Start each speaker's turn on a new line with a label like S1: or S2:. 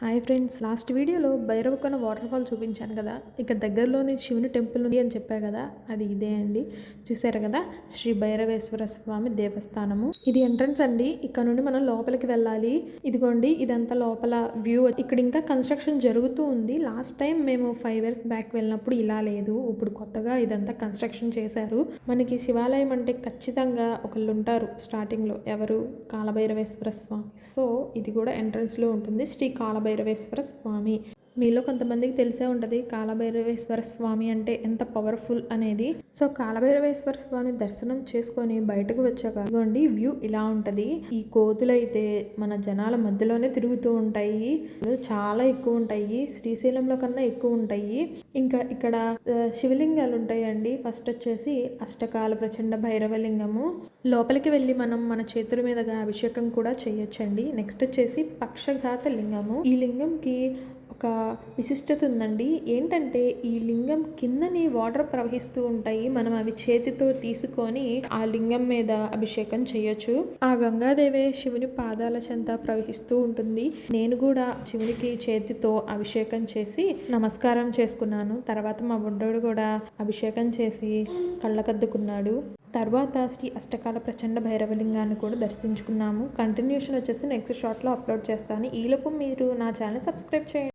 S1: Hi friends, last వీడియోలో Bhairavakona water fall చూపించాను కదా. ఇక్కడ దగ్గరలోనే శివుని టెంపుల్ ఉంది అని చెప్పా కదా, అది ఇదే అండి. చూసారు కదా, శ్రీ భైరవేశ్వర స్వామి దేవస్థానము. ఇది ఎంట్రన్స్ అండి. ఇక్కడ నుండి మనం లోపలికి వెళ్ళాలి. ఇదిగోండి, ఇదంతా లోపల వ్యూ. ఇక్కడ ఇంకా కన్స్ట్రక్షన్ జరుగుతూ ఉంది. లాస్ట్ టైం మేము 5 years బ్యాక్ వెళ్ళినప్పుడు ఇలా లేదు. ఇప్పుడు కొత్తగా ఇదంతా కన్స్ట్రక్షన్ చేశారు. మనకి శివాలయం అంటే ఖచ్చితంగా ఒకళ్ళు ఉంటారు స్టార్టింగ్లో. ఎవరు? కాలభైరవేశ్వర స్వామి. సో ఇది కూడా ఎంట్రన్స్లో ఉంటుంది. శ్రీ కాలభైరవేశ్వర స్వామి. మీలో కొంతమందికి తెలిసే ఉంటుంది కాలభైరవేశ్వర స్వామి అంటే ఎంత పవర్ఫుల్ అనేది. సో కాలభైరవేశ్వర స్వామి దర్శనం చేసుకొని బయటకు వచ్చాక ఇదిగోండి వ్యూ ఇలా ఉంటది. ఈ కోతులు అయితే మన జనాల మధ్యలోనే తిరుగుతూ ఉంటాయి. చాలా ఎక్కువ ఉంటాయి. శ్రీశైలంలో కన్నా ఎక్కువ ఉంటాయి. ఇంకా ఇక్కడ శివలింగాలు ఉంటాయండి. ఫస్ట్ వచ్చేసి అష్టకాల ప్రచండ భైరవలింగము. లోపలికి వెళ్ళి మనం మన చేతుల మీదుగా అభిషేకం కూడా చేయొచ్చండి. నెక్స్ట్ వచ్చేసి పక్షఘాత లింగము. ఈ లింగంకి ఒక విశిష్టత ఉందండి. ఏంటంటే ఈ లింగం కిందని వాటర్ ప్రవహిస్తూ ఉంటాయి. మనం అవి చేతితో తీసుకొని ఆ లింగం మీద అభిషేకం చేయొచ్చు. ఆ గంగాదేవి శివుని పాదాల చెంత ప్రవహిస్తూ ఉంటుంది. నేను కూడా శివునికి చేతితో అభిషేకం చేసి నమస్కారం చేసుకున్నాను. తర్వాత మా బుడ్డోడు కూడా అభిషేకం చేసి కళ్ళకద్దుకున్నాడు. తర్వాత శ్రీ అష్టకాల ప్రచండ భైరవలింగాన్ని కూడా దర్శించుకున్నాము. కంటిన్యూషన్ వచ్చేసి నెక్స్ట్ షార్ట్లో అప్లోడ్ చేస్తాను. ఈలోపు మీరు నా ఛానల్ సబ్స్క్రైబ్ చేయండి.